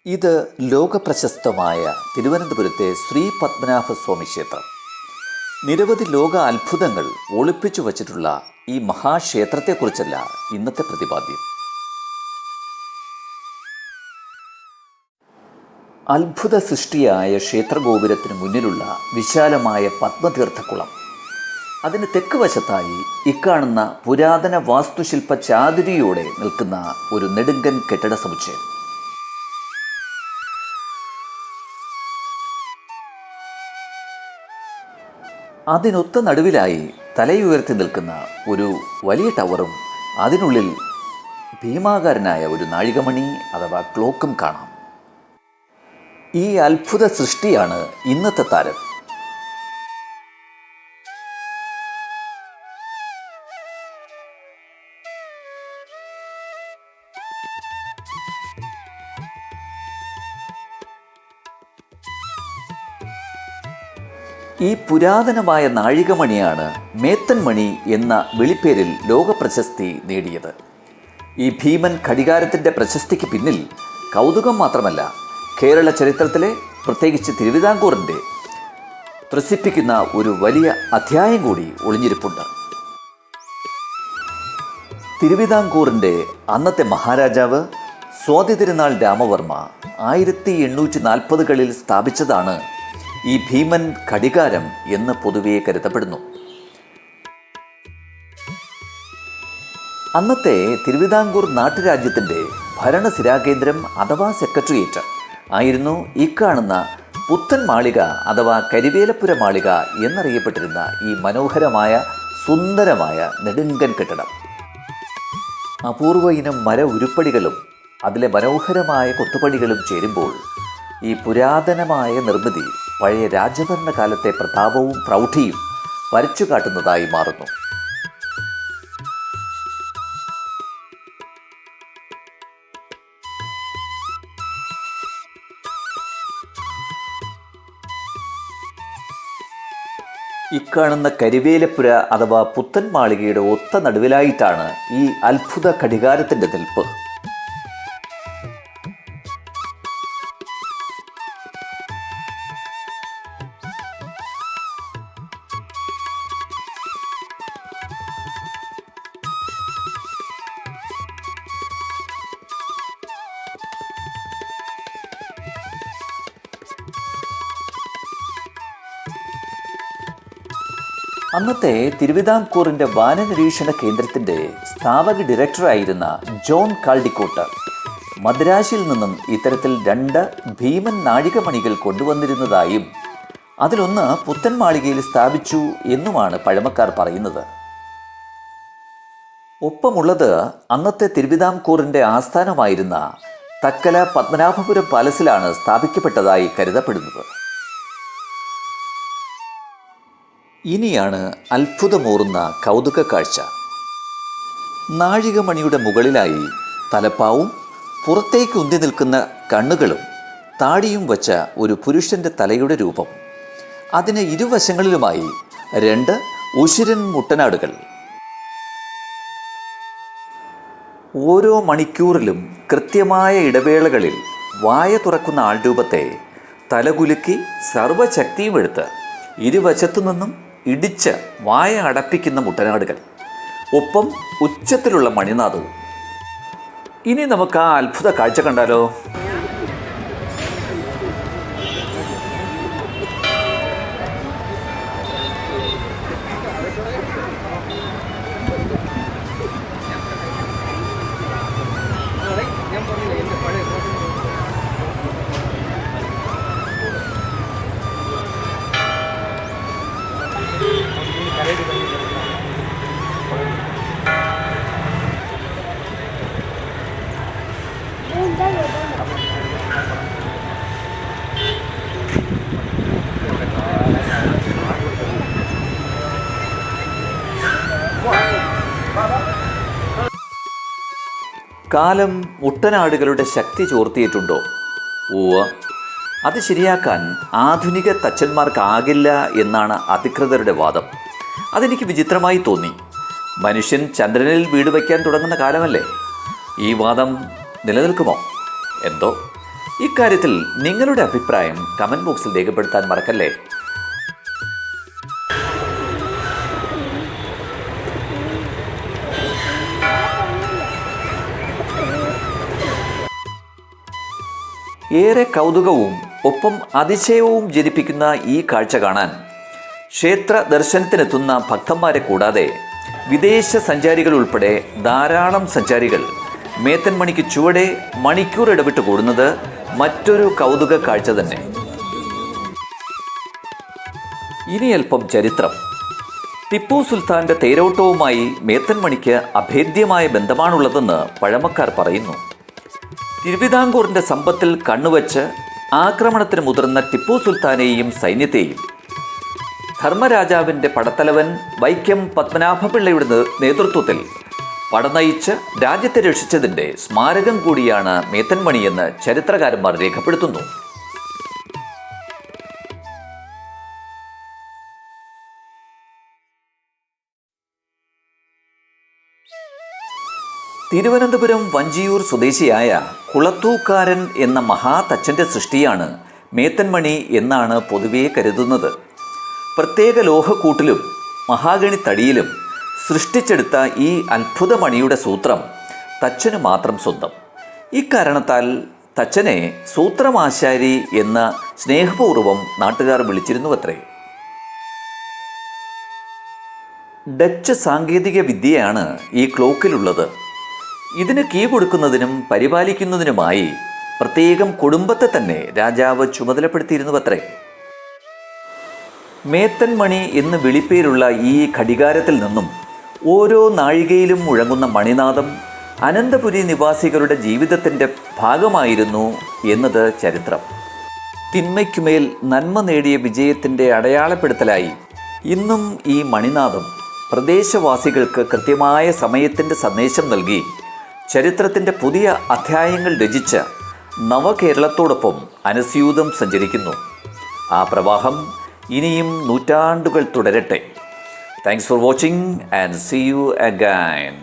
ഇത് ലോകപ്രശസ്തമായ തിരുവനന്തപുരത്തെ ശ്രീ പത്മനാഭസ്വാമി ക്ഷേത്രം. നിരവധി ലോക അത്ഭുതങ്ങൾ ഒളിപ്പിച്ചു വച്ചിട്ടുള്ള ഈ മഹാക്ഷേത്രത്തെക്കുറിച്ചല്ല ഇന്നത്തെ പ്രതിപാദ്യം. അത്ഭുത സൃഷ്ടിയായ ക്ഷേത്രഗോപുരത്തിന് മുന്നിലുള്ള വിശാലമായ പത്മതീർത്ഥക്കുളം, അതിന് തെക്ക് വശത്തായി ഇക്കാണുന്ന പുരാതന വാസ്തുശില്പ ചാതുരിയോടെ നിൽക്കുന്ന ഒരു നെടുങ്കൻ കെട്ടിട സമുച്ചയം. അതിനൊത്ത നടുവിലായി തലയുയർത്തി നിൽക്കുന്ന ഒരു വലിയ ടവറും അതിനുള്ളിൽ ഭീമാകാരനായ ഒരു നാഴികമണി അഥവാ ക്ലോക്കും കാണാം. ഈ അത്ഭുത സൃഷ്ടിയാണ് ഇന്നത്തെ താരം. ഈ പുരാതനമായ നാഴികമണിയാണ് മേത്തൻ മണി എന്ന വിളിപ്പേരിൽ ലോകപ്രശസ്തി നേടിയത്. ഈ ഭീമൻ ഘടികാരത്തിൻ്റെ പ്രശസ്തിക്ക് പിന്നിൽ കൗതുകം മാത്രമല്ല, കേരള ചരിത്രത്തിലെ പ്രത്യേകിച്ച് തിരുവിതാംകൂറിൻ്റെ ത്രസിപ്പിക്കുന്ന ഒരു വലിയ അധ്യായം കൂടി ഒളിഞ്ഞിരിപ്പുണ്ട്. തിരുവിതാംകൂറിൻ്റെ അന്നത്തെ മഹാരാജാവ് സ്വാതി തിരുനാൾ രാമവർമ്മ 1840കളിൽ സ്ഥാപിച്ചതാണ് ഈ ഭീമൻ ഘടികാരം എന്ന് പൊതുവെ കരുതപ്പെടുന്നു. അന്നത്തെ തിരുവിതാംകൂർ നാട്ടുരാജ്യത്തിൻ്റെ ഭരണസിരാകേന്ദ്രം അഥവാ സെക്രട്ടേറിയറ്റ് ആയിരുന്നു ഈ കാണുന്ന പുത്തൻ മാളിക അഥവാ കരിവേലപ്പുര മാളിക എന്നറിയപ്പെട്ടിരുന്ന ഈ മനോഹരമായ സുന്ദരമായ നെടുങ്കൻ കെട്ടിടം. അപൂർവ ഇനം മര ഉരുപ്പടികളും അതിലെ മനോഹരമായ കൊത്തുപണികളും ചേരുമ്പോൾ ഈ പുരാതനമായ നിർമ്മിതി പഴയ രാജഭരണകാലത്തെ പ്രതാപവും പ്രൗഢിയും വരച്ചു കാട്ടുന്നതായി മാറുന്നു. ഇക്കാണുന്ന കരിവേലപ്പുര അഥവാ പുത്തൻ മാളികയുടെ ഒത്ത നടുവിലായിട്ടാണ് ഈ അത്ഭുത ഘടികാരത്തിൻ്റെ നിൽപ്പ്. അന്നത്തെ തിരുവിതാംകൂറിൻ്റെ വാനനിരീക്ഷണ കേന്ദ്രത്തിൻ്റെ സ്ഥാപക ഡയറക്ടറായിരുന്ന ജോൺ കാൾഡിക്കോട്ട് മദ്രാശിയിൽ നിന്നും ഇത്തരത്തിൽ 2 ഭീമൻ നാഴികമണികൾ കൊണ്ടുവന്നിരുന്നതായും അതിലൊന്ന് പുത്തൻ മാളികയിൽ സ്ഥാപിച്ചു എന്നുമാണ് പഴമക്കാർ പറയുന്നത്. ഒപ്പമുള്ളത് അന്നത്തെ തിരുവിതാംകൂറിൻ്റെ ആസ്ഥാനമായിരുന്ന തക്കല പത്മനാഭപുരം പാലസിലാണ് സ്ഥാപിക്കപ്പെട്ടതായി കരുതപ്പെടുന്നത്. ഇനിയാണ് അത്ഭുതമൂറുന്ന കൗതുക കാഴ്ച. നാഴികമണിയുടെ മുകളിലായി തലപ്പാവും പുറത്തേക്ക് ഉന്തി നിൽക്കുന്ന കണ്ണുകളും താടിയും വച്ച ഒരു പുരുഷൻ്റെ തലയുടെ രൂപം. അതിന് ഇരുവശങ്ങളിലുമായി 2 ഉശിരൻ മുട്ടനാടുകൾ. ഓരോ മണിക്കൂറിലും കൃത്യമായ ഇടവേളകളിൽ വായ തുറക്കുന്ന ആൾരൂപത്തെ തലകുലുക്കി സർവശക്തിയും എടുത്ത് ഇരുവശത്തു നിന്നും ഇടിച്ച് വായ അടപ്പിക്കുന്ന മുട്ടനാടുകൾ, ഒപ്പം ഉച്ചത്തിലുള്ള മണിനാദവും. ഇനി നമുക്ക് ആ അത്ഭുത കാഴ്ച കണ്ടാലോ? കാലം മുട്ടനാടുകളുടെ ശക്തി ചോർത്തിയിട്ടുണ്ടോ? അത് ശരിയാക്കാൻ ആധുനിക തച്ചന്മാർക്കാകില്ല എന്നാണ് അധികൃതരുടെ വാദം. അതെനിക്ക് വിചിത്രമായി തോന്നി. മനുഷ്യൻ ചന്ദ്രനിൽ വീട് വയ്ക്കാൻ തുടങ്ങുന്ന കാലമല്ലേ? ഈ വാദം നിലനിൽക്കുമോ? എന്തോ ഇക്കാര്യത്തിൽ നിങ്ങളുടെ അഭിപ്രായം കമൻറ്റ് ബോക്സിൽ രേഖപ്പെടുത്താൻ മറക്കല്ലേ. ഏറെ കൗതുകവും ഒപ്പം അതിശയവും ജനിപ്പിക്കുന്ന ഈ കാഴ്ച കാണാൻ ക്ഷേത്ര ദർശനത്തിനെത്തുന്ന ഭക്തന്മാരെ കൂടാതെ വിദേശ സഞ്ചാരികൾ ഉൾപ്പെടെ ധാരാളം സഞ്ചാരികൾ മേത്തൻമണിക്ക് ചുവടെ മണിക്കൂർ ഇടവിട്ട് കൂടുന്നത് മറ്റൊരു കൗതുക കാഴ്ച തന്നെ. ഇനി അല്പം ചരിത്രം. ടിപ്പു സുൽത്താൻ്റെ തേരോട്ടവുമായി മേത്തൻമണിക്ക് അഭേദ്യമായ ബന്ധമാണുള്ളതെന്ന് പഴമക്കാർ പറയുന്നു. തിരുവിതാംകൂറിൻ്റെ സമ്പത്തിൽ കണ്ണുവച്ച് ആക്രമണത്തിന് മുതിർന്ന ടിപ്പു സുൽത്താനെയും സൈന്യത്തെയും ധർമ്മരാജാവിൻ്റെ പടത്തലവൻ വൈക്കം പത്മനാഭപിള്ളയുടെ നേതൃത്വത്തിൽ പടനയിച്ച് രാജ്യത്തെ രക്ഷിച്ചതിൻ്റെ സ്മാരകം കൂടിയാണ് മേത്തൻമണിയെന്ന് ചരിത്രകാരന്മാർ രേഖപ്പെടുത്തുന്നു. തിരുവനന്തപുരം വഞ്ചിയൂർ സ്വദേശിയായ കുളത്തൂക്കാരൻ എന്ന മഹാതച്ചൻ്റെ സൃഷ്ടിയാണ് മേത്തൻമണി എന്നാണ് പൊതുവെ കരുതുന്നത്. പ്രത്യേക ലോഹക്കൂട്ടിലും മഹാഗണി തടിയിലും സൃഷ്ടിച്ചെടുത്ത ഈ അത്ഭുതമണിയുടെ സൂത്രം തച്ചന് മാത്രം സ്വന്തം. ഇക്കാരണത്താൽ തച്ചനെ സൂത്രമാശാരി എന്ന സ്നേഹപൂർവ്വം നാട്ടുകാർ വിളിച്ചിരുന്നുവത്രേ. ഡച്ച് സാങ്കേതിക വിദ്യയാണ് ഈ ക്ലോക്കിലുള്ളത്. ഇതിന് കീ കൊടുക്കുന്നതിനും പരിപാലിക്കുന്നതിനുമായി പ്രത്യേകം കുടുംബത്തെ തന്നെ രാജാവ് ചുമതലപ്പെടുത്തിയിരുന്നുവത്രേ. മേത്തൻമണി എന്ന് വിളിപ്പേരുള്ള ഈ ഘടികാരത്തിൽ നിന്നും ഓരോ നാഴികയിലും മുഴങ്ങുന്ന മണിനാദം അനന്തപുരി നിവാസികളുടെ ജീവിതത്തിൻ്റെ ഭാഗമായിരുന്നു എന്നത് ചരിത്രം. തിന്മയ്ക്കുമേൽ നന്മ നേടിയ വിജയത്തിൻ്റെ അടയാളപ്പെടുത്തലായി ഇന്നും ഈ മണിനാദം പ്രദേശവാസികൾക്ക് കൃത്യമായ സമയത്തിൻ്റെ സന്ദേശം നൽകി ചരിത്രത്തിൻ്റെ പുതിയ അധ്യായങ്ങൾ രചിച്ച നവകേരളത്തോടൊപ്പം അനസ്യൂതം സഞ്ചരിക്കുന്നു. ആ പ്രവാഹം ഇനിയും നൂറ്റാണ്ടുകൾ തുടരട്ടെ. Thanks for watching and see you again.